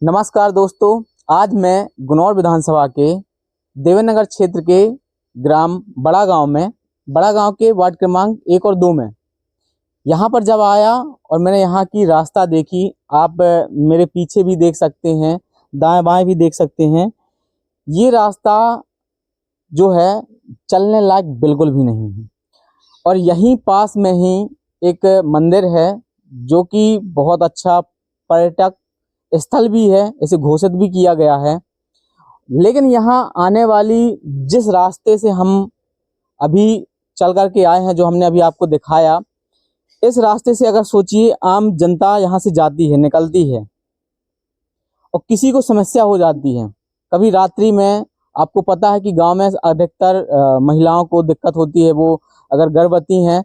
नमस्कार दोस्तों, आज मैं गुनौर विधानसभा के देवेनगर क्षेत्र के ग्राम बड़ा गांव के वार्ड क्रमांक 1 और 2 में यहाँ पर जब आया और मैंने यहाँ की रास्ता देखी। आप मेरे पीछे भी देख सकते हैं, दाएं बाएं भी देख सकते हैं। ये रास्ता जो है चलने लायक बिल्कुल भी नहीं है। और यहीं पास में ही एक मंदिर है जो कि बहुत अच्छा पर्यटक स्थल भी है, इसे घोषित भी किया गया है। लेकिन यहाँ आने वाली जिस रास्ते से हम अभी चल कर के आए हैं, जो हमने अभी आपको दिखाया, इस रास्ते से अगर सोचिए आम जनता यहाँ से जाती है, निकलती है और किसी को समस्या हो जाती है। कभी रात्रि में, आपको पता है कि गांव में अधिकतर महिलाओं को दिक्कत होती है, वो अगर गर्भवती हैं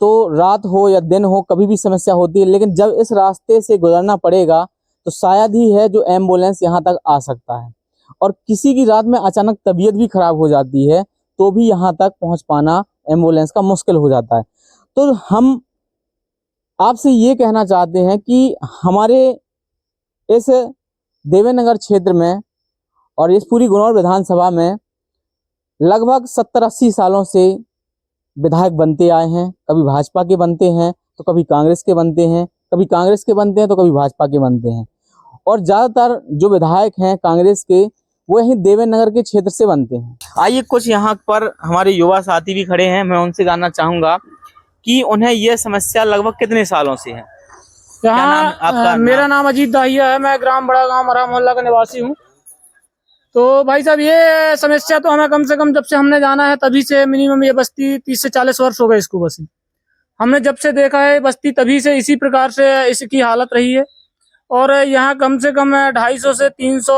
तो रात हो या दिन हो कभी भी समस्या होती है। लेकिन जब इस रास्ते से गुजरना पड़ेगा तो शायद ही है जो एम्बुलेंस यहाँ तक आ सकता है। और किसी की रात में अचानक तबीयत भी खराब हो जाती है तो भी यहाँ तक पहुँच पाना एम्बुलेंस का मुश्किल हो जाता है। तो हम आपसे ये कहना चाहते हैं कि हमारे इस देवेनगर क्षेत्र में और इस पूरी गुनौर विधानसभा में लगभग 70-80 सालों से विधायक बनते आए हैं। कभी भाजपा के बनते हैं तो कभी कांग्रेस के बनते हैं, कभी कांग्रेस के बनते हैं तो कभी भाजपा के बनते हैं। और ज़्यादातर जो विधायक हैं कांग्रेस के, वो यहीं देवेनगर के क्षेत्र से बनते हैं। आइए, कुछ यहाँ पर हमारे युवा साथी भी खड़े हैं, मैं उनसे जानना चाहूँगा कि उन्हें यह समस्या लगभग कितने सालों से है। यहाँ मेरा नाम अजीत दाहिया है, मैं ग्राम बड़ा गांव मरा मोहल्ला का निवासी हूँ। तो भाई साहब, ये समस्या तो हमें कम से कम जब से हमने जाना है तभी से मिनिमम ये बस्ती 30 से 40 वर्ष हो गए इसको बसी। हमने जब से देखा है बस्ती तभी से इसी प्रकार से इसकी हालत रही है। और यहाँ कम से कम 250 से 300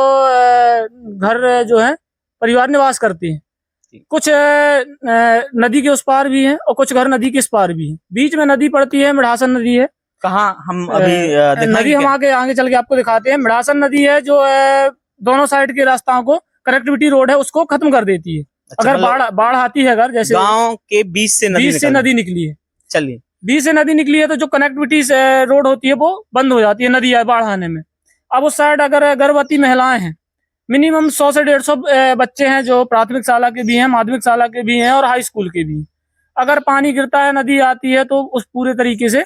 घर जो है परिवार निवास करते हैं। कुछ नदी के उस पार भी हैं और कुछ घर नदी के इस पार भी हैं। बीच में नदी पड़ती है, मिढ़ासन नदी है। कहाँ हम अभी नदी हम आगे चल के आपको दिखाते हैं। मिढ़ासन नदी है जो दोनों साइड के रास्ताओं को, कनेक्टिविटी रोड है उसको खत्म कर देती है। अच्छा, अगर बाढ़ आती है, अगर जैसे गांव के बीच से नदी निकली है, चलिए बीच से नदी निकली है तो जो कनेक्टिविटी रोड होती है वो बंद हो जाती है नदी बाढ़ आने में। अब उस साइड अगर गर्भवती महिलाएं हैं, मिनिमम 100 से 150 बच्चे हैं जो प्राथमिक शाला के भी हैं, माध्यमिक शाला के भी हैं और हाई स्कूल के भी हैं। अगर पानी गिरता है, नदी आती है तो उस पूरे तरीके से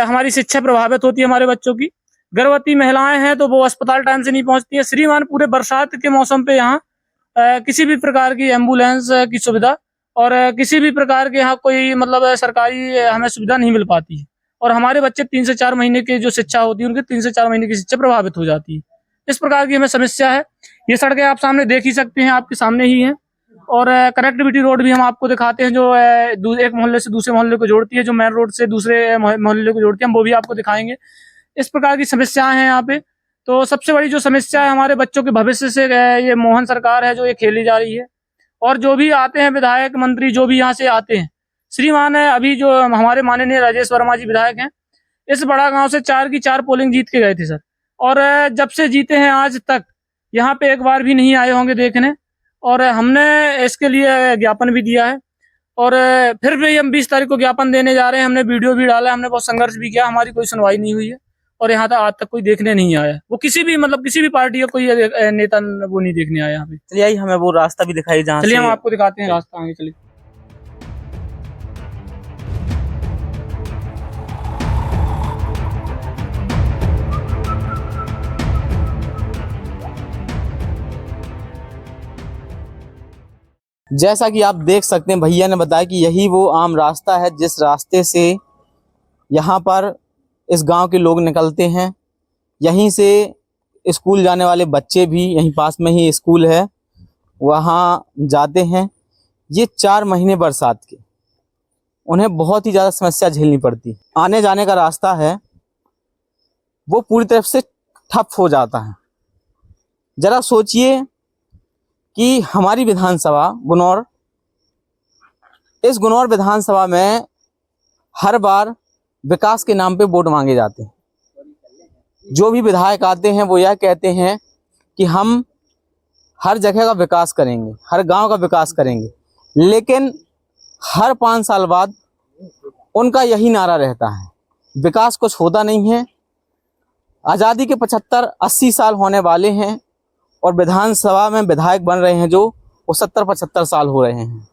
हमारी शिक्षा प्रभावित होती है हमारे बच्चों की। गर्भवती महिलाएं हैं तो वो अस्पताल टाइम से नहीं पहुंचती है। श्रीमान पूरे बरसात के मौसम पे यहाँ किसी भी प्रकार की एम्बुलेंस की सुविधा और किसी भी प्रकार के यहाँ कोई मतलब सरकारी हमें सुविधा नहीं मिल पाती है। और हमारे बच्चे 3 से 4 महीने की जो शिक्षा होती है, उनकी 3 से 4 महीने की शिक्षा प्रभावित हो जाती है। इस प्रकार की हमें समस्या है। ये सड़कें आप सामने देख ही सकते हैं, आपके सामने ही है। और कनेक्टिविटी रोड भी हम आपको दिखाते हैं जो एक मोहल्ले से दूसरे मोहल्ले को जोड़ती है, जो मेन रोड से दूसरे मोहल्ले को जोड़ती है, हम वो भी आपको दिखाएंगे। इस प्रकार की समस्याएं हैं यहाँ पे। तो सबसे बड़ी जो समस्या है हमारे बच्चों के भविष्य से ये मोहन सरकार है जो ये खेली जा रही है। और जो भी आते हैं विधायक मंत्री, जो भी यहाँ से आते हैं, श्रीमान है अभी जो हमारे माननीय राजेश वर्मा जी विधायक हैं, इस बड़ा गांव से 4 की 4 पोलिंग जीत के गए थे सर। और जब से जीते हैं आज तक यहाँ पे एक बार भी नहीं आए होंगे देखने। और हमने इसके लिए ज्ञापन भी दिया है और फिर भी हम 20 तारीख को ज्ञापन देने जा रहे हैं। हमने वीडियो भी डाला, हमने बहुत संघर्ष भी किया, हमारी कोई सुनवाई नहीं हुई है। और यहाँ तक आज तक कोई देखने नहीं आया। वो किसी भी पार्टी का कोई नेता वो नहीं देखने आया यहाँ पे। चलिए, आइए हमें वो रास्ता भी दिखाई जहाँ चलिए हम आपको दिखाते हैं रास्ता, आगे चलिए। जैसा कि आप देख सकते हैं, भैया ने बताया कि यही वो आम रास्ता है जिस रास्ते से यहाँ पर इस गांव के लोग निकलते हैं। यहीं से स्कूल जाने वाले बच्चे भी, यहीं पास में ही स्कूल है, वहाँ जाते हैं। ये 4 महीने बरसात के उन्हें बहुत ही ज़्यादा समस्या झेलनी पड़ती। आने जाने का रास्ता है वो पूरी तरफ से ठप हो जाता है। ज़रा सोचिए कि हमारी विधानसभा गुनौर, इस गुनौर विधानसभा में हर बार विकास के नाम पे वोट मांगे जाते हैं। जो भी विधायक आते हैं वो यह कहते हैं कि हम हर जगह का विकास करेंगे, हर गांव का विकास करेंगे, लेकिन हर 5 साल बाद उनका यही नारा रहता है, विकास कुछ होता नहीं है। आज़ादी के 75-80 साल होने वाले हैं और विधानसभा में विधायक बन रहे हैं जो वो 70-75 साल हो रहे हैं।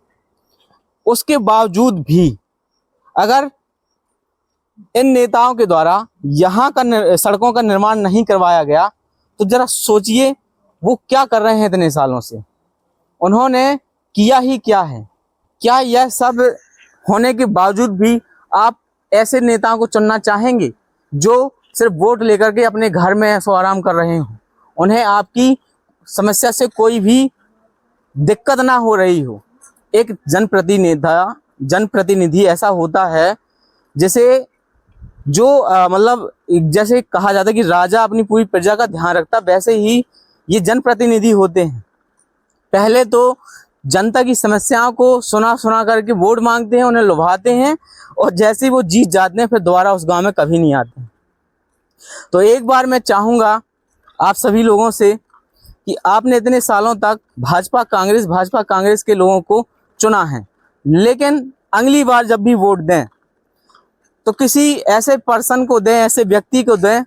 उसके बावजूद भी अगर इन नेताओं के द्वारा यहाँ का सड़कों का निर्माण नहीं करवाया गया तो जरा सोचिए वो क्या कर रहे हैं इतने सालों से। उन्होंने किया ही क्या है। क्या यह सब होने के बावजूद भी आप ऐसे नेताओं को चुनना चाहेंगे जो सिर्फ वोट लेकर के अपने घर में ऐशो आराम कर रहे हो, उन्हें आपकी समस्या से कोई भी दिक्कत ना हो रही हो। एक जनप्रतिनिधि ऐसा होता है जैसे जो मतलब जैसे कहा जाता है कि राजा अपनी पूरी प्रजा का ध्यान रखता, वैसे ही ये जनप्रतिनिधि होते हैं। पहले तो जनता की समस्याओं को सुना करके वोट मांगते हैं, उन्हें लुभाते हैं और जैसे ही वो जीत जाते हैं फिर दोबारा उस गांव में कभी नहीं आते। तो एक बार मैं चाहूँगा आप सभी लोगों से कि आपने इतने सालों तक भाजपा कांग्रेस के लोगों को चुना है, लेकिन अगली बार जब भी वोट दें तो किसी ऐसे पर्सन को दें, ऐसे व्यक्ति को दें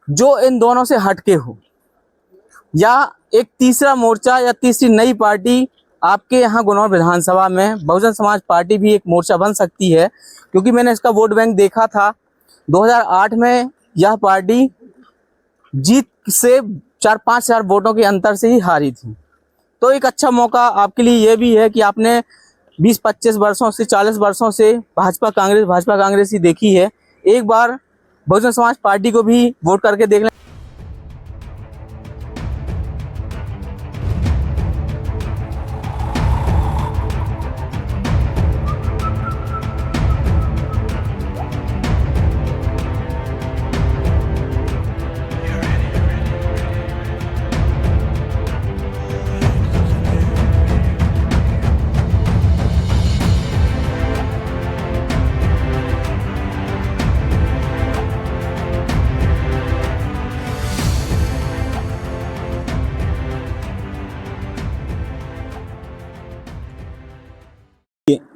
जो इन दोनों से हटके हो, या एक तीसरा मोर्चा या तीसरी नई पार्टी आपके यहाँ गुनौर विधानसभा में बहुजन समाज पार्टी भी एक मोर्चा बन सकती है। क्योंकि मैंने इसका वोट बैंक देखा था, 2008 में यह पार्टी जीत से 4-5 हजार वोटों के अंतर से ही हारी थी। तो एक अच्छा मौका आपके लिए ये भी है कि आपने 20-25 वर्षों से 40 वर्षों से भाजपा कांग्रेस ही देखी है, एक बार बहुजन समाज पार्टी को भी वोट करके देख लें।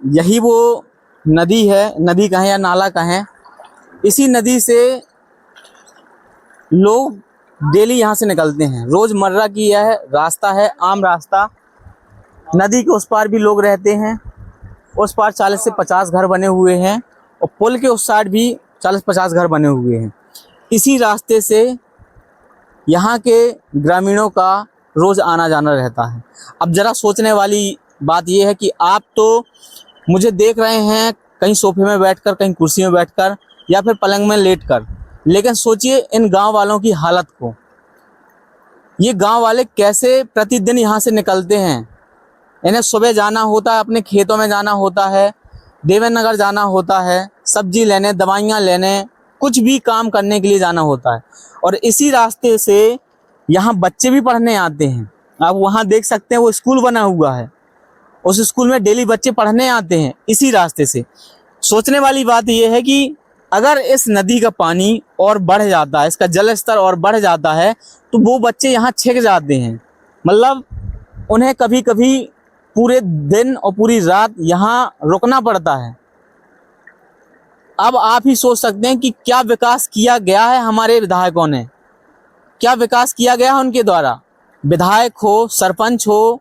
यही वो नदी है, नदी कहें या नाला कहें, इसी नदी से लोग डेली यहाँ से निकलते हैं। रोजमर्रा की यह रास्ता है, आम रास्ता। नदी के उस पार भी लोग रहते हैं, उस पार 40 से 50 घर बने हुए हैं और पुल के उस साइड भी 40-50 घर बने हुए हैं। इसी रास्ते से यहाँ के ग्रामीणों का रोज आना जाना रहता है। अब जरा सोचने वाली बात यह है कि आप तो मुझे देख रहे हैं कहीं सोफे में बैठकर, कहीं कुर्सी में बैठकर या फिर पलंग में लेटकर, लेकिन सोचिए इन गांव वालों की हालत को। ये गांव वाले कैसे प्रतिदिन यहाँ से निकलते हैं। इन्हें सुबह जाना होता है, अपने खेतों में जाना होता है, देवेंद्र नगर जाना होता है, सब्जी लेने, दवाइयाँ लेने, कुछ भी काम करने के लिए जाना होता है। और इसी रास्ते से यहाँ बच्चे भी पढ़ने आते हैं। आप वहाँ देख सकते हैं वो स्कूल बना हुआ है, उस स्कूल में डेली बच्चे पढ़ने आते हैं इसी रास्ते से। सोचने वाली बात यह है कि अगर इस नदी का पानी और बढ़ जाता है, इसका जल स्तर और बढ़ जाता है, तो वो बच्चे यहाँ छिक जाते हैं। मतलब उन्हें कभी कभी पूरे दिन और पूरी रात यहाँ रुकना पड़ता है। अब आप ही सोच सकते हैं कि क्या विकास किया गया है हमारे विधायकों ने, क्या विकास किया गया है उनके द्वारा। विधायक हो, सरपंच हो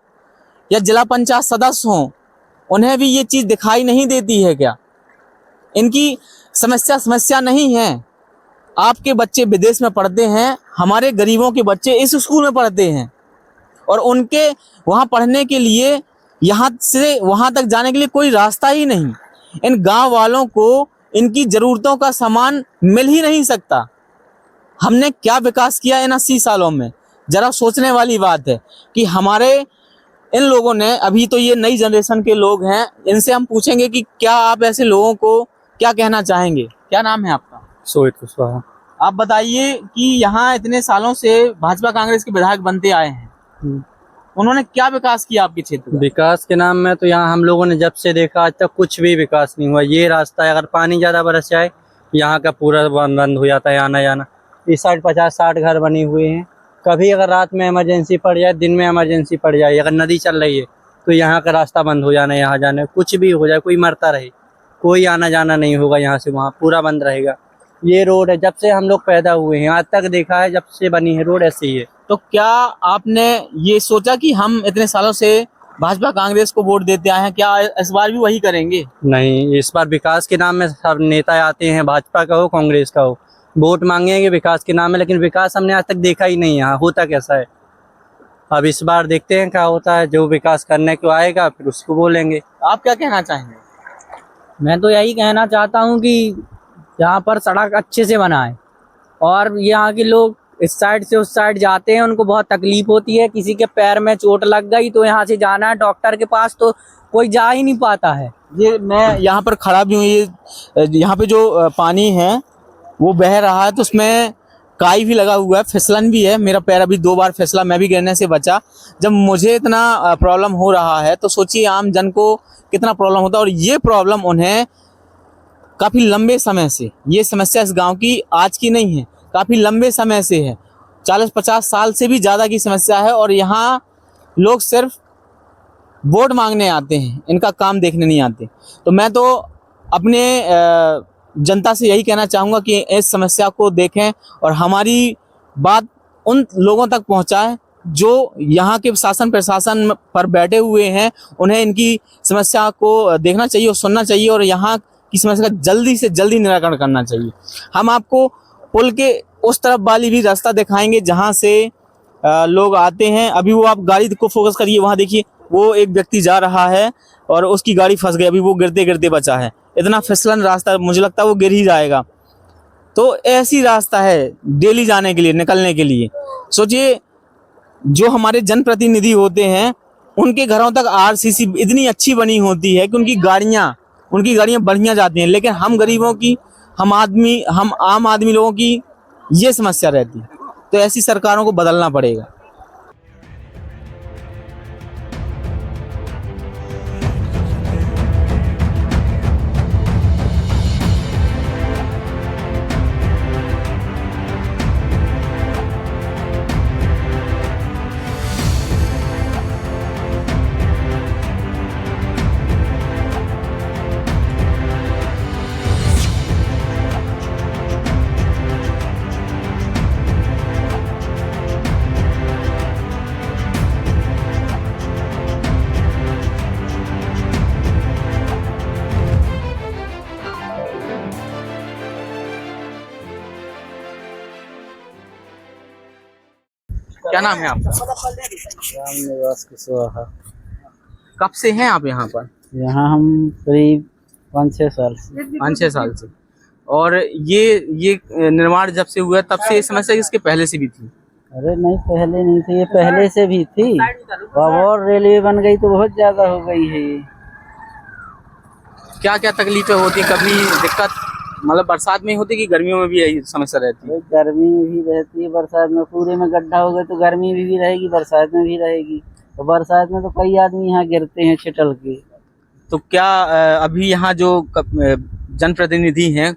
या जिला पंचायत सदस्य हो, उन्हें भी ये चीज़ दिखाई नहीं देती है क्या? इनकी समस्या नहीं है। आपके बच्चे विदेश में पढ़ते हैं, हमारे गरीबों के बच्चे इस स्कूल में पढ़ते हैं और उनके वहाँ पढ़ने के लिए, यहाँ से वहाँ तक जाने के लिए कोई रास्ता ही नहीं। इन गांव वालों को इनकी ज़रूरतों का सामान मिल ही नहीं सकता। हमने क्या विकास किया इन 80 सालों में? ज़रा सोचने वाली बात है कि हमारे इन लोगों ने, अभी तो ये नई जनरेशन के लोग हैं, इनसे हम पूछेंगे कि क्या आप ऐसे लोगों को क्या कहना चाहेंगे। क्या नाम है आपका? सोहित कुशवाहा। आप बताइए कि यहाँ इतने सालों से भाजपा कांग्रेस के विधायक बनते आए हैं, उन्होंने क्या विकास किया आपके क्षेत्र में? विकास के नाम में तो यहाँ हम लोगों ने जब से देखा आज तक कुछ भी विकास नहीं हुआ। ये रास्ता है, अगर पानी ज़्यादा बरस जाए यहाँ का पूरा बंद हो जाता है आना जाना। इस साइड 50-60 घर बने हुए हैं। कभी अगर रात में इमरजेंसी पड़ जाए, दिन में इमरजेंसी पड़ जाए, अगर नदी चल रही है तो यहाँ का रास्ता बंद हो जाना, यहाँ जाने कुछ भी हो जाए, कोई मरता रहे, कोई आना जाना नहीं होगा यहाँ से वहाँ, पूरा बंद रहेगा। ये रोड है, जब से हम लोग पैदा हुए हैं आज तक देखा है, जब से बनी है रोड ऐसे ही है। तो क्या आपने ये सोचा कि हम इतने सालों से भाजपा कांग्रेस को वोट देते आए हैं, क्या इस बार भी वही करेंगे? नहीं, इस बार विकास के नाम में सब नेता आते हैं, भाजपा का हो कांग्रेस का हो, वोट मांगेंगे विकास के नाम में, लेकिन विकास हमने आज तक देखा ही नहीं यहाँ होता कैसा है। अब इस बार देखते हैं क्या होता है, जो विकास करने को आएगा फिर उसको बोलेंगे। आप क्या कहना चाहेंगे? मैं तो यही कहना चाहता हूँ कि यहाँ पर सड़क अच्छे से बनाए और यहाँ के लोग इस साइड से उस साइड जाते हैं, उनको बहुत तकलीफ होती है। किसी के पैर में चोट लग गई तो यहाँ से जाना है डॉक्टर के पास तो कोई जा ही नहीं पाता है। ये मैं यहाँ पर खड़ा भी हूँ, ये यहाँ पे जो पानी है वो बह रहा है तो उसमें काई भी लगा हुआ है, फिसलन भी है। मेरा पैर अभी 2 बार फिसला, मैं भी गिरने से बचा। जब मुझे इतना प्रॉब्लम हो रहा है तो सोचिए आम जन को कितना प्रॉब्लम होता है। और ये प्रॉब्लम उन्हें काफ़ी लंबे समय से, ये समस्या इस गांव की आज की नहीं है, काफ़ी लंबे समय से है, 40-50 साल से भी ज़्यादा की समस्या है। और यहाँ लोग सिर्फ वोट मांगने आते हैं, इनका काम देखने नहीं आते। तो मैं तो अपने जनता से यही कहना चाहूँगा कि इस समस्या को देखें और हमारी बात उन लोगों तक पहुँचाएं जो यहाँ के शासन प्रशासन पर बैठे हुए हैं। उन्हें इनकी समस्या को देखना चाहिए और सुनना चाहिए और यहाँ की समस्या का जल्दी से जल्दी निराकरण करना चाहिए। हम आपको पुल के उस तरफ वाली भी रास्ता दिखाएंगे जहाँ से लोग आते हैं। अभी वो आप गाड़ी को फोकस करिए, वहाँ देखिए वो एक व्यक्ति जा रहा है और उसकी गाड़ी फंस गई, अभी वो गिरते गिरते बचा है। इतना फिसलन रास्ता, मुझे लगता है वो गिर ही जाएगा। तो ऐसी रास्ता है डेली जाने के लिए, निकलने के लिए। सोचिए जो हमारे जनप्रतिनिधि होते हैं उनके घरों तक आरसीसी इतनी अच्छी बनी होती है कि उनकी गाड़ियाँ बढ़िया जाती हैं, लेकिन हम गरीबों की, हम आम आदमी लोगों की ये समस्या रहती है। तो ऐसी सरकारों को बदलना पड़ेगा। क्या नाम है आपका? रामनिवास कुशवाहा। कब से हैं आप यहाँ पर? यहाँ हम करीब 5-6 साल से। 5-6 साल से। और ये निर्माण जब से हुआ तब से ये समस्या इसके पहले से भी थी? अरे नहीं, पहले नहीं थी, ये पहले से भी थी। अब और रेलवे बन गई तो बहुत ज्यादा हो गई है ये। क्या क्या तकलीफें होती, कभी दिक्कत मतलब बरसात में होती कि गर्मियों में भी यही समस्या रहती है? गर्मी में भी रहती है, बरसात में पूरे में गड्ढा हो गए तो गर्मी में भी रहेगी, बरसात में भी रहेगी। तो बरसात में तो कई आदमी यहाँ गिरते हैं छिटल के। तो क्या अभी यहाँ जो जनप्रतिनिधि हैं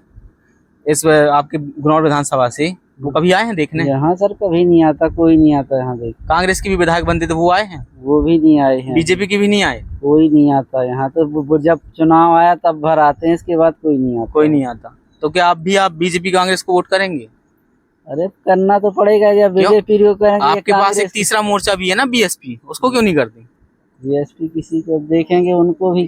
इस आपके गुनौर विधानसभा से, वो कभी आए हैं देखने? यहाँ सर कभी नहीं आता, कोई नहीं आता यहाँ देख। कांग्रेस की भी विधायक बनते तो वो आए हैं? वो भी नहीं आए हैं। बीजेपी की भी नहीं आए? कोई नहीं आता यहाँ तो, जब चुनाव आया तब भर आते हैं, इसके बाद कोई नहीं आता। कोई नहीं आता। तो क्या आप बीजेपी कांग्रेस को वोट करेंगे? अरे करना तो पड़ेगा, जब बीजेपी को करेंगे। आपके पास एक तीसरा मोर्चा भी है ना, बीएसपी, उसको क्यों नहीं करते? बीएसपी किसी को देखेंगे, उनको भी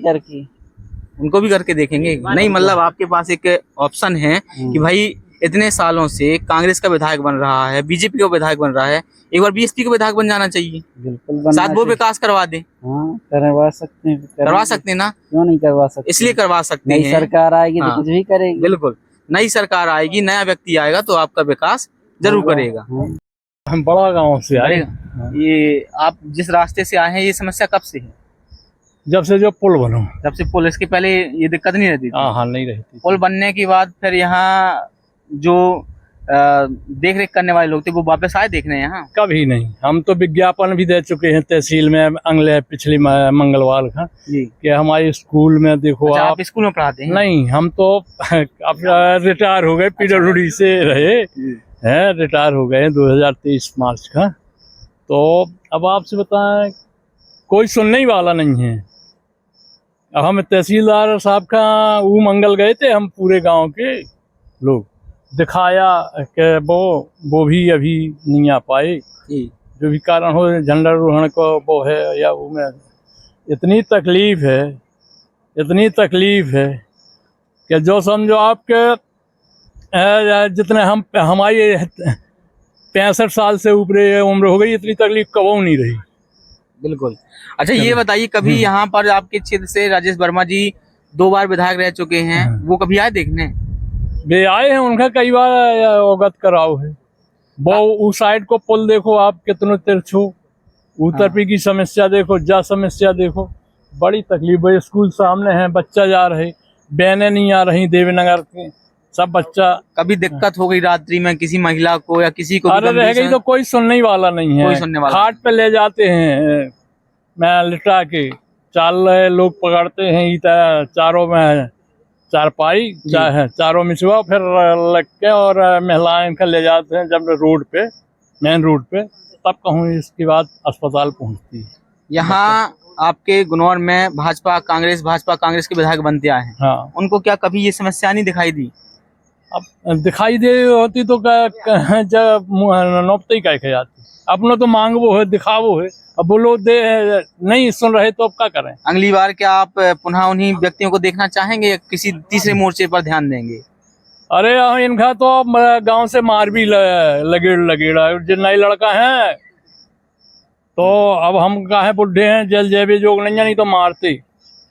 करके देखेंगे। नहीं मतलब आपके पास एक ऑप्शन है कि भाई इतने सालों से कांग्रेस का विधायक बन रहा है, बीजेपी का विधायक बन रहा है, एक बार बीएसपी का विधायक बन जाना चाहिए। बिल्कुल, शायद वो विकास करवा दे। हाँ, करवा सकते हैं। करवा सकते हैं ना? क्यों नहीं करवा सकते? इसलिए करवा सकते हैं। नई सरकार आएगी तो कुछ भी करेगी। बिल्कुल, नई सरकार आएगी, नया व्यक्ति आएगा तो आपका विकास जरूर करेगा। हम बड़ा गांव से आए। ये आप जिस रास्ते से आए हैं, ये समस्या कब से है? जब से जो पुल बनो। जब से पुल, इसके पहले ये दिक्कत नहीं रहती थी? हाँ, नहीं रहती। पुल बनने के बाद फिर यहाँ जो देख रेख करने वाले लोग थे वो वापस आए देखने यहाँ? कभी नहीं। हम तो विज्ञापन भी दे चुके हैं तहसील में अगले पिछली मंगलवार का कि हमारे स्कूल में देखो। अच्छा, आप स्कूल में पढ़ाते हैं? नहीं, हम तो अब रिटायर हो गए, PWD से रहे हैं, रिटायर हो गए 2023 मार्च का। तो अब आपसे बताएं, कोई सुनने वाला नहीं है। अब हम तहसीलदार साहब का वो मंगल गए थे, हम पूरे गांव के लोग, दिखाया कि वो भी अभी नहीं आ पाए, जी जो भी कारण हो झंडारोहण को वो है या वो में इतनी तकलीफ है कि जो समझो आपके जितने हमारी 65 साल से ऊपर उम्र हो गई, इतनी तकलीफ कबो नहीं रही। बिल्कुल। अच्छा ये बताइए, कभी यहाँ पर आपके क्षेत्र से राजेश वर्मा जी 2 बार विधायक रह चुके हैं, वो कभी आए देखने? वे आए हैं, उनका कई बार अवगत कराओ है। वो उस साइड को पुल देखो आप कितने तिरछो, उत्तरपी की समस्या देखो, जा समस्या देखो, बड़ी तकलीफ है। स्कूल सामने है, बच्चा जा रहे, बहनें नहीं आ रही देवनगर के, सब बच्चा। कभी दिक्कत हो गई रात्रि में किसी महिला को या किसी को? अरे रह गई तो कोई सुनने वाला नहीं है, कोई सुनने वाला खाट पे ले जाते हैं मैं लिटा के, चाल रहे लोग पकड़ते हैं, इतना चारों में चारपाई चारों में सुबह फिर लग के और महिलाएं का ले जाते हैं जब रोड पे, मेन रोड पे, तब कहूँ इसके बाद अस्पताल पहुंचती है। यहाँ आपके गुनौर में भाजपा कांग्रेस के विधायक बनते आए हैं, हाँ, उनको क्या कभी ये समस्या नहीं दिखाई दी? अब दिखाई दे होती तो जब नौबत ही कह जाती, अपना तो मांग वो है, दिखावो है, अब वो लोग नहीं सुन रहे तो अब क्या करें। अगली बार क्या आप पुनः उन्हीं व्यक्तियों को देखना चाहेंगे या किसी तीसरे मोर्चे पर ध्यान देंगे? अरे इनका तो अब गांव से मार भी लगेड़ा जो नए लड़का है तो अब हम काहे बुढ़े हैं, जल जेबे जोग नहीं तो मारते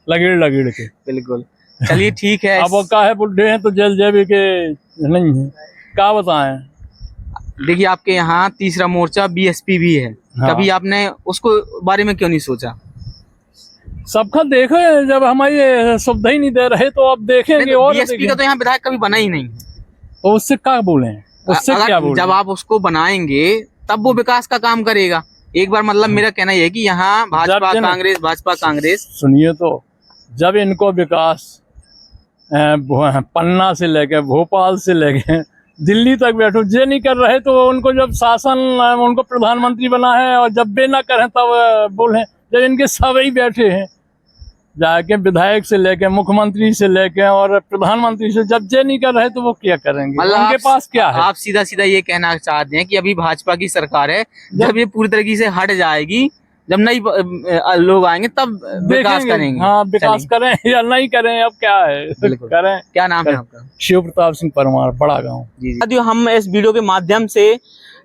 लगेड़ के। बिल्कुल, चलिए ठीक है। अब वो काहे बुढ़े हैं तो जल जेबे के नहीं है, क्या बताएं। देखिए आपके यहाँ तीसरा मोर्चा बीएसपी भी है, हाँ। कभी आपने उसको बारे में क्यों नहीं सोचा? सबका देखो, जब हमारी सुविधा ही नहीं दे रहे तो अब देखेंगे। और बीएसपी का तो यहाँ विधायक कभी बना ही नहीं है, तो उससे क्या बोले, उससे क्या बोले? जब आप उसको बनाएंगे तब वो विकास का काम करेगा। एक बार मतलब मेरा कहना यह है कि यहाँ भाजपा कांग्रेस। सुनिए तो जब इनको विकास पन्ना से लेके भोपाल से लेके दिल्ली तक बैठो जे नहीं कर रहे तो उनको जब शासन उनको प्रधानमंत्री बना है, और जब वे ना करें तब बोले। जब इनके सब ही बैठे हैं जाके विधायक से लेके मुख्यमंत्री से लेके और प्रधानमंत्री से, जब जे नहीं कर रहे तो वो क्या करेंगे? मतलब उनके पास क्या है? आप सीधा सीधा ये कहना चाहते हैं कि अभी भाजपा की सरकार है, जब ये पूरी तरीके से हट जाएगी, जब नई लोग आएंगे तब विकास करेंगे। हाँ, विकास करें या नहीं करें, अब क्या है करें। क्या नाम है आपका? शिव प्रताप सिंह परमार, बड़ा गाँव। जी। हम इस वीडियो के माध्यम से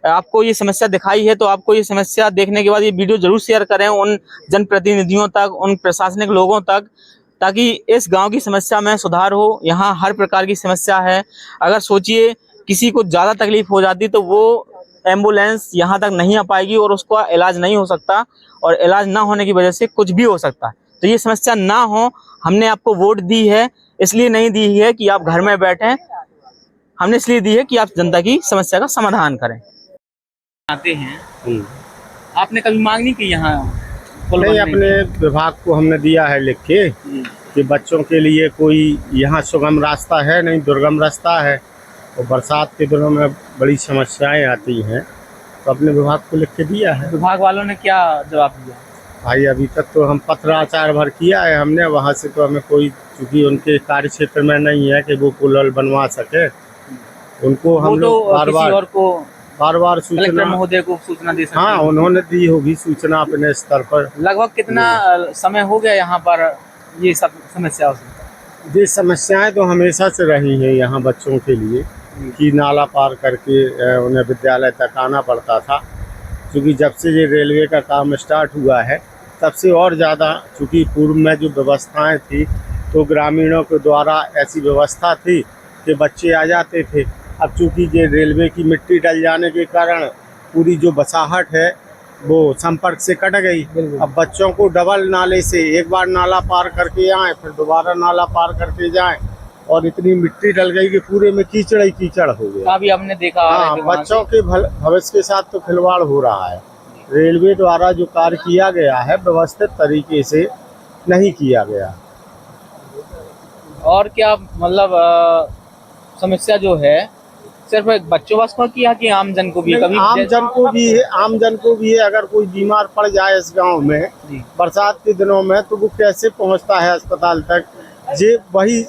आपको ये समस्या दिखाई है, तो आपको ये समस्या देखने के बाद ये वीडियो जरूर शेयर करें उन जनप्रतिनिधियों तक, उन प्रशासनिक लोगों तक, ताकि इस गांव की समस्या में सुधार हो। यहाँ हर प्रकार की समस्या है। अगर सोचिए किसी को ज़्यादा तकलीफ हो जाती तो वो एम्बुलेंस यहाँ तक नहीं आ पाएगी और उसका इलाज नहीं हो सकता, और इलाज ना होने की वजह से कुछ भी हो सकता है। तो ये समस्या ना हो, हमने आपको वोट दी है, इसलिए नहीं दी है कि आप घर में बैठें, हमने इसलिए दी है कि आप जनता की समस्या का समाधान करें। आते हैं, आपने कभी मांग नहीं की यहाँ? नहीं, अपने विभाग को हमने दिया है लिख के कि बच्चों के लिए कोई यहाँ सुगम रास्ता है नहीं, दुर्गम रास्ता है, और बरसात के दिनों में बड़ी समस्याएं आती हैं, तो अपने विभाग को लिख के दिया है। विभाग वालों ने क्या जवाब दिया? भाई अभी तक तो हम पत्राचार भर किया है हमने, वहाँ से तो हमें कोई, चूँकि उनके कार्य क्षेत्र में नहीं है कि वो पुल बनवा सके, उनको हम लोग बार बार सूचना महोदय को सूचना दे सकते हैं। हाँ, उन्होंने दी होगी सूचना अपने स्तर पर। लगभग कितना समय हो गया यहाँ पर ये सब समस्या? ये समस्याएं तो हमेशा से रही हैं यहाँ बच्चों के लिए, कि नाला पार करके उन्हें विद्यालय तक आना पड़ता था। क्योंकि जब से ये रेलवे का काम स्टार्ट हुआ है तब से और ज़्यादा, चूँकि पूर्व में जो व्यवस्थाएं थी तो ग्रामीणों के द्वारा ऐसी व्यवस्था थी कि बच्चे आ जाते थे। अब चूँकि ये रेलवे की मिट्टी डल जाने के कारण पूरी जो बसाहट है वो संपर्क से कट गई। अब बच्चों को डबल नाले से एक बार नाला पार करके आए, फिर दोबारा नाला पार करके जाएं, और इतनी मिट्टी डल गई कि पूरे में कीचड़ ही कीचड़ हो गया। अभी हमने देखा। हाँ, बच्चों के भविष्य के साथ तो खिलवाड़ हो रहा है। रेलवे द्वारा जो कार्य किया गया है व्यवस्थित तरीके से नहीं किया गया। और क्या मतलब समस्या जो है सिर्फ बच्चों बस को किया कि आम जन को भी? कभी आम जन को भी है। अगर कोई बीमार पड़ जाए इस गांव में बरसात के दिनों में तो वो कैसे पहुंचता है अस्पताल तक? जे वही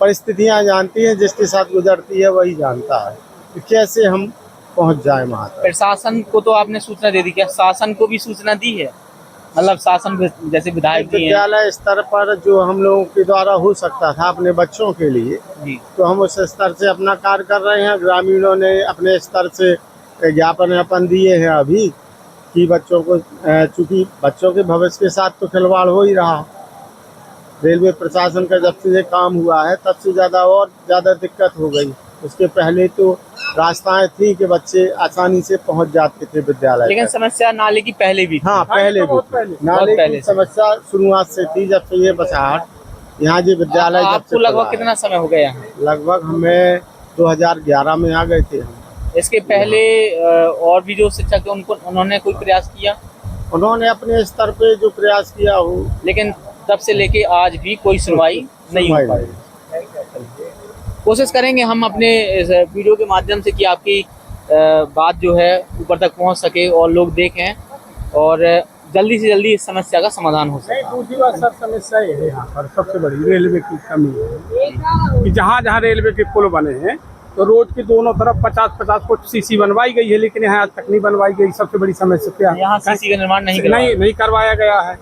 परिस्थितियां जानती हैं, जिसके साथ गुजरती है वही जानता है कि कैसे हम पहुंच जाए वहाँ तक। प्रशासन को तो आपने सूचना दे दी, क्या शासन को भी सूचना दी है? मतलब शासन जैसे विधायक जी हैं। विद्यालय स्तर पर जो हम लोगों के द्वारा हो सकता था अपने बच्चों के लिए, जी तो हम उस स्तर से अपना कार्य कर रहे हैं। ग्रामीणों ने अपने स्तर से ज्ञापन अपन दिए हैं अभी कि बच्चों को, चूंकि बच्चों के भविष्य के साथ तो खिलवाड़ हो ही रहा। रेलवे प्रशासन का जब से ये काम हुआ है तब से ज़्यादा दिक्कत हो गई। उसके पहले तो रास्ताएं थी कि बच्चे आसानी से पहुंच जाते थे विद्यालय लेकिन तक। समस्या नाले की पहले भी थी। हाँ, पहले भी थी। नाले पहले की से। समस्या शुरुआत से थी, जब से ये बसाहट यहाँ जो विद्यालय जब से आपको लगभग खुला है। कितना समय हो गया यहाँ? लगभग हमें 2011 में आ गए थे हम। इसके पहले और भी जो शिक्षक थे उन्होंने कोई प्रयास किया? उन्होंने अपने स्तर पे जो प्रयास किया हो, लेकिन तब से लेके आज भी कोई सुनवाई नहीं हो पाई। कोशिश करेंगे हम अपने इस वीडियो के माध्यम से कि आपकी बात जो है ऊपर तक पहुंच सके और लोग देखें और जल्दी से जल्दी इस समस्या का समाधान हो सके। दूसरी बात सर, समस्या ये है यहाँ पर सबसे बड़ी रेलवे की कमी है कि जहाँ जहाँ रेलवे के पुल बने हैं तो रोड के दोनों तरफ 50-50 फुट सीसी बनवाई गई है, लेकिन यहाँ आज तक नहीं बनवाई गई। सबसे बड़ी समस्या क्या है? यहाँ सीसी का निर्माण नहीं करवाया गया है।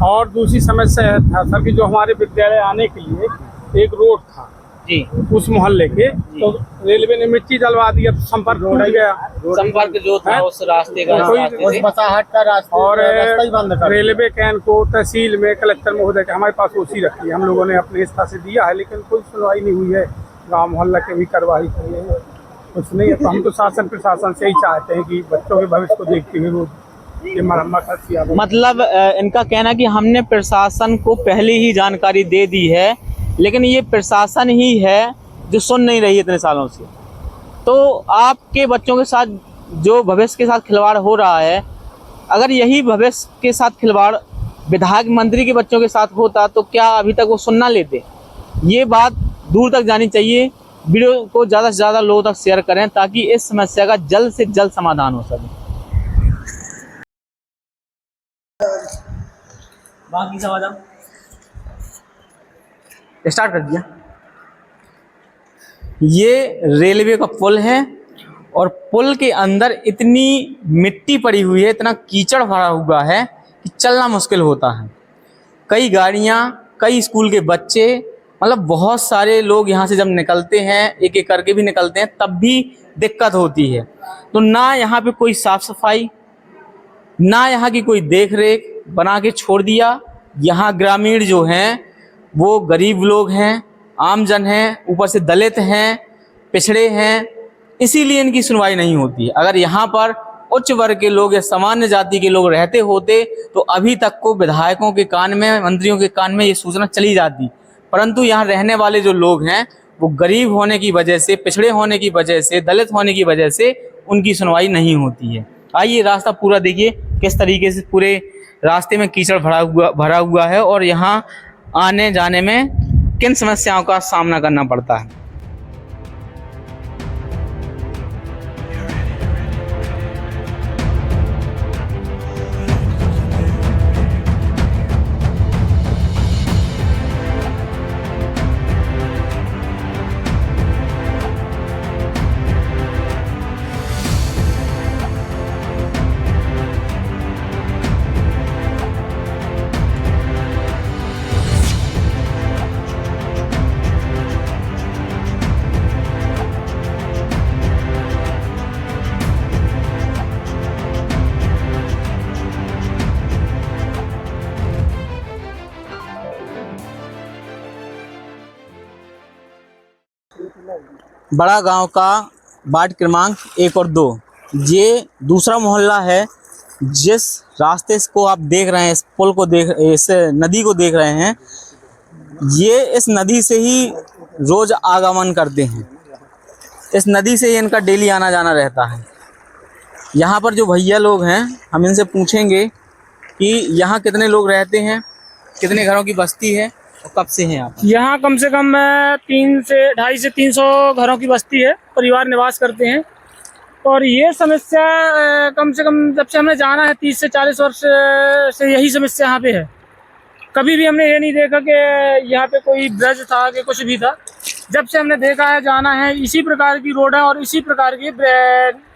और दूसरी समस्या है सर कि जो हमारे विद्यालय आने के लिए एक रोड था जी, उस मोहल्ले के, तो रेलवे ने मिट्टी डलवा दिया तो संपर्क टूट गया। संपर्क जो था उस रास्ते का उस बसाहट का रास्ता और रास्ता ही बंद कर रेलवे कैन को तहसील में कलेक्टर महोदय के हमारे पास ओसी रखी है, हम लोगों ने अपने हिस्सा से दिया है, लेकिन कोई सुनवाई नहीं हुई है। गांव मोहल्ला के भी कार्रवाई की है, कुछ नहीं है। तो हम तो शासन प्रशासन से ही चाहते हैं कि बच्चों के भविष्य को देखते हुए रोज ये मरम्मत। मतलब इनका कहना कि हमने प्रशासन को पहले ही जानकारी दे दी है, लेकिन ये प्रशासन ही है जो सुन नहीं रही इतने सालों से। तो आपके बच्चों के साथ जो भविष्य के साथ खिलवाड़ हो रहा है, अगर यही भविष्य के साथ खिलवाड़ विधायक मंत्री के बच्चों के साथ होता तो क्या अभी तक वो सुनना लेते? ये बात दूर तक जानी चाहिए। वीडियो को ज़्यादा से ज़्यादा लोगों तक शेयर करें ताकि इस समस्या का जल्द से जल्द समाधान हो सके। बाकी समाधान स्टार्ट कर दिया। ये रेलवे का पुल है और पुल के अंदर इतनी मिट्टी पड़ी हुई है, इतना कीचड़ भरा हुआ है कि चलना मुश्किल होता है। कई गाड़ियाँ, कई स्कूल के बच्चे, मतलब बहुत सारे लोग यहाँ से जब निकलते हैं, एक एक करके भी निकलते हैं, तब भी दिक्कत होती है। तो ना यहाँ पे कोई साफ सफाई, ना यहाँ की कोई देख रेख, बना के छोड़ दिया। यहाँ ग्रामीण जो हैं वो गरीब लोग हैं, आमजन हैं, ऊपर से दलित हैं, पिछड़े हैं, इसीलिए इनकी सुनवाई नहीं होती है। अगर यहाँ पर उच्च वर्ग के लोग या सामान्य जाति के लोग रहते होते तो अभी तक को विधायकों के कान में, मंत्रियों के कान में ये सूचना चली जाती। परंतु यहाँ रहने वाले जो लोग हैं वो गरीब होने की वजह से, पिछड़े होने की वजह से, दलित होने की वजह से उनकी सुनवाई नहीं होती है। आइए रास्ता पूरा देखिए किस तरीके से पूरे रास्ते में कीचड़ भरा हुआ है और यहाँ आने जाने में किन समस्याओं का सामना करना पड़ता है। बड़ा गांव का वार्ड क्रमांक 1 और 2, ये दूसरा मोहल्ला है। जिस रास्ते को आप देख रहे हैं, इस पुल को इस नदी को देख रहे हैं, ये इस नदी से ही रोज आगमन करते हैं। इस नदी से ही इनका डेली आना जाना रहता है। यहाँ पर जो भैया लोग हैं, हम इनसे पूछेंगे कि यहाँ कितने लोग रहते हैं, कितने घरों की बस्ती है और कब से हैं आप? यहाँ कम से कम 250 से 300 घरों की बस्ती है, परिवार निवास करते हैं। और ये समस्या कम से कम जब से हमने जाना है 30 से 40 वर्ष से यही समस्या यहाँ पे है। कभी भी हमने ये नहीं देखा कि यहाँ पे कोई ब्रिज था कि कुछ भी था। जब से हमने देखा है जाना है इसी प्रकार की रोड है और इसी प्रकार की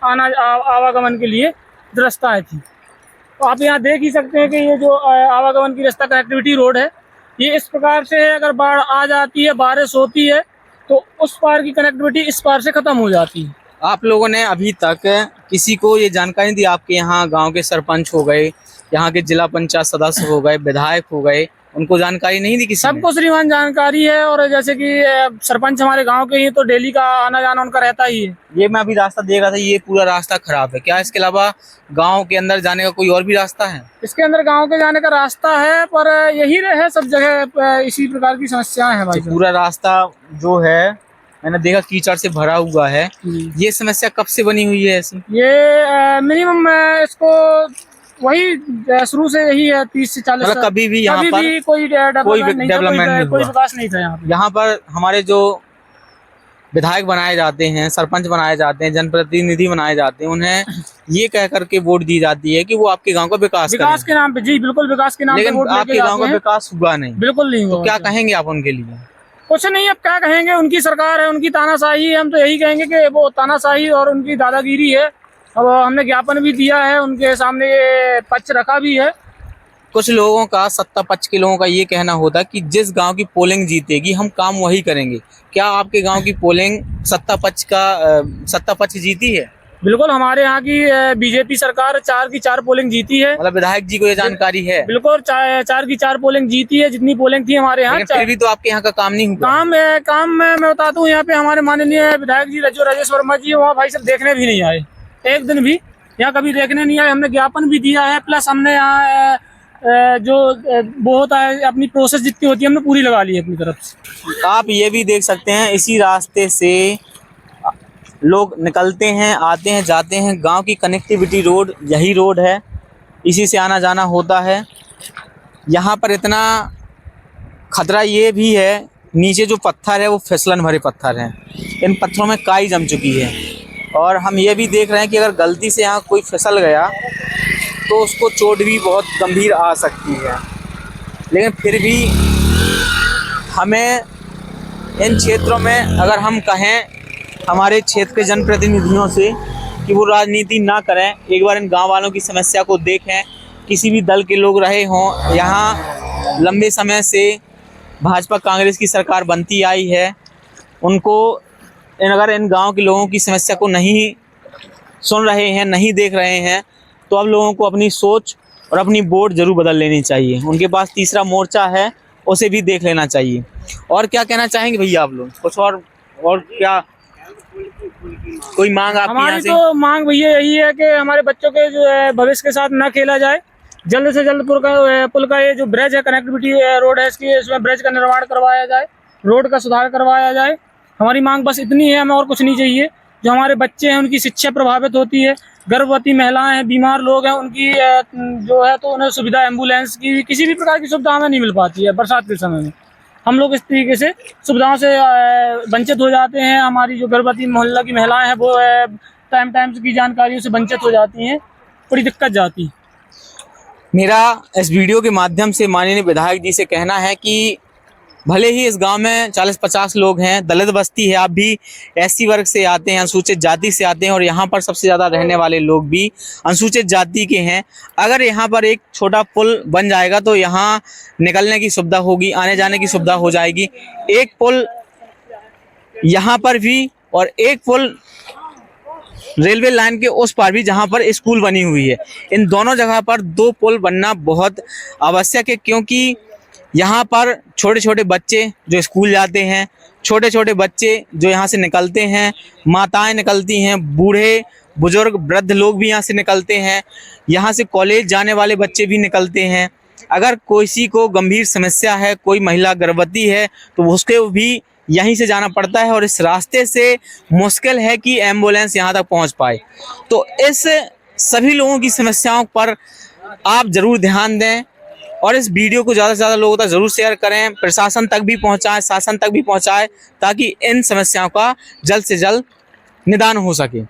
आवागमन के लिए रास्ताएं थी। तो आप यहाँ देख ही सकते हैं कि ये जो आवागमन की रास्ता कनेक्टिविटी रोड है ये इस प्रकार से है, अगर बाढ़ आ जाती है, बारिश होती है तो उस पार की कनेक्टिविटी इस पार से खत्म हो जाती है। आप लोगों ने अभी तक किसी को ये जानकारी दी? आपके यहाँ गांव के सरपंच हो गए, यहाँ के जिला पंचायत सदस्य हो गए, विधायक हो गए, उनको जानकारी नहीं दी किसी ने? सबको श्रीमान जानकारी है और जैसे कि सरपंच हमारे गांव के ही तो डेली का आना जाना उनका रहता ही है। ये मैं अभी रास्ता देख रहा था, ये पूरा रास्ता खराब है। क्या इसके अलावा गांव के अंदर जाने का कोई और भी रास्ता है? इसके अंदर गांव के जाने का रास्ता है पर यही है सब जगह इसी प्रकार की समस्याएं हैं भाई। पूरा रास्ता जो है मैंने देखा कीचड़ से भरा हुआ है। ये समस्या कब से बनी हुई है ऐसी? ये मिनिमम इसको वही शुरू से यही है 30 से 40 मतलब कभी भी यहाँ पर कोई डेवलपमेंट नहीं कोई हुआ। विकास नहीं था यहाँ पे। यहाँ पर हमारे जो विधायक बनाए जाते हैं, सरपंच बनाए जाते हैं, जनप्रतिनिधि बनाए जाते हैं, उन्हें ये कह करके वोट दी जाती है कि वो आपके गांव का विकास के नाम पे। जी बिल्कुल, विकास के नाम पे लेकिन वोट लेके आपके गांव का जाते हैं। विकास हुआ नहीं, बिल्कुल नहीं तो हुआ। क्या कहेंगे आप उनके लिए? कुछ नहीं, अब क्या कहेंगे, उनकी सरकार है, उनकी तानाशाही है। हम तो यही कहेंगे कि वो तानाशाही और उनकी दादागिरी है। अब हमने ज्ञापन भी दिया है, उनके सामने ये पक्ष रखा भी है। कुछ लोगों का, सत्ता पक्ष के लोगों का ये कहना होता है कि जिस गांव की पोलिंग जीतेगी हम काम वही करेंगे। क्या आपके गांव की पोलिंग सत्ता पक्ष जीती है? बिल्कुल, हमारे यहाँ की बीजेपी सरकार 4 की 4 पोलिंग जीती है। मतलब विधायक जी को ये जानकारी है? बिल्कुल, 4 की 4 पोलिंग जीती है, जितनी पोलिंग थी हमारे यहाँ। फिर भी तो आपके यहाँ का काम नहीं हुआ। काम मैं बताता हूँ, यहाँ पे हमारे माननीय विधायक जी राजेश वर्मा जी वहाँ भाई साहब देखने भी नहीं आए, एक दिन भी यहाँ कभी देखने नहीं आए। हमने ज्ञापन भी दिया है, प्लस हमने यहाँ जो वो होता है अपनी प्रोसेस जितनी होती है हमने पूरी लगा ली है अपनी तरफ से। आप ये भी देख सकते हैं, इसी रास्ते से लोग निकलते हैं, आते हैं, जाते हैं। गांव की कनेक्टिविटी रोड यही रोड है, इसी से आना जाना होता है। यहाँ पर इतना खतरा ये भी है, नीचे जो पत्थर है वो फिसलन भरे पत्थर हैं, इन पत्थरों में काई जम चुकी है। और हम ये भी देख रहे हैं कि अगर गलती से यहाँ कोई फिसल गया तो उसको चोट भी बहुत गंभीर आ सकती है। लेकिन फिर भी हमें इन क्षेत्रों में, अगर हम कहें हमारे क्षेत्र के जनप्रतिनिधियों से कि वो राजनीति ना करें, एक बार इन गांव वालों की समस्या को देखें। किसी भी दल के लोग रहे हों, यहाँ लंबे समय से भाजपा कांग्रेस की सरकार बनती आई है, उनको अगर इन गांव के लोगों की समस्या को नहीं सुन रहे हैं, नहीं देख रहे हैं, तो अब लोगों को अपनी सोच और अपनी वोट जरूर बदल लेनी चाहिए। उनके पास तीसरा मोर्चा है, उसे भी देख लेना चाहिए। और क्या कहना चाहेंगे भैया आप लोग? कुछ और क्या कोई मांग आपकी यहाँ हमारी से? तो मांग भैया यही है कि हमारे बच्चों के जो है भविष्य के साथ ना खेला जाए। जल्द से जल्द पुल का ये जो ब्रिज है, कनेक्टिविटी रोड है, इसमें ब्रिज का निर्माण करवाया जाए, रोड का सुधार करवाया जाए। हमारी मांग बस इतनी है, हमें और कुछ नहीं चाहिए। जो हमारे बच्चे हैं उनकी शिक्षा प्रभावित होती है, गर्भवती महिलाएं हैं, बीमार लोग हैं, उनकी जो है तो उन्हें सुविधा, एम्बुलेंस की, किसी भी प्रकार की सुविधा हमें नहीं मिल पाती है। बरसात के समय में हम लोग इस तरीके से सुविधाओं से वंचित हो जाते हैं। हमारी जो गर्भवती मोहल्ला की महिलाएं हैं वो टाइम की जानकारियों से वंचित हो जाती हैं, बड़ी दिक्कत जाती है। मेरा इस वीडियो के माध्यम से माननीय विधायक जी से कहना है कि भले ही इस गांव में 40-50 लोग हैं, दलित बस्ती है, आप भी एससी वर्ग से आते हैं, अनुसूचित जाति से आते हैं, और यहाँ पर सबसे ज़्यादा रहने वाले लोग भी अनुसूचित जाति के हैं। अगर यहाँ पर एक छोटा पुल बन जाएगा तो यहाँ निकलने की सुविधा होगी, आने जाने की सुविधा हो जाएगी। एक पुल यहाँ पर भी और एक पुल रेलवे लाइन के उस पार भी, जहाँ पर स्कूल बनी हुई है। इन दोनों जगह पर 2 पुल बनना बहुत आवश्यक है, क्योंकि यहाँ पर छोटे छोटे बच्चे जो स्कूल जाते हैं, छोटे छोटे बच्चे जो यहाँ से निकलते हैं, माताएं निकलती हैं, बूढ़े बुजुर्ग वृद्ध लोग भी यहाँ से निकलते हैं, यहाँ से कॉलेज जाने वाले बच्चे भी निकलते हैं। अगर किसी को गंभीर समस्या है, कोई महिला गर्भवती है, तो उसके भी यहीं से जाना पड़ता है, और इस रास्ते से मुश्किल है कि एम्बुलेंस यहाँ तक पहुँच पाए। तो इस सभी लोगों की समस्याओं पर आप ज़रूर ध्यान दें, और इस वीडियो को ज़्यादा से ज़्यादा लोगों तक ज़रूर शेयर करें, प्रशासन तक भी पहुँचाएं, शासन तक भी पहुँचाएं, ताकि इन समस्याओं का जल्द से जल्द निदान हो सके।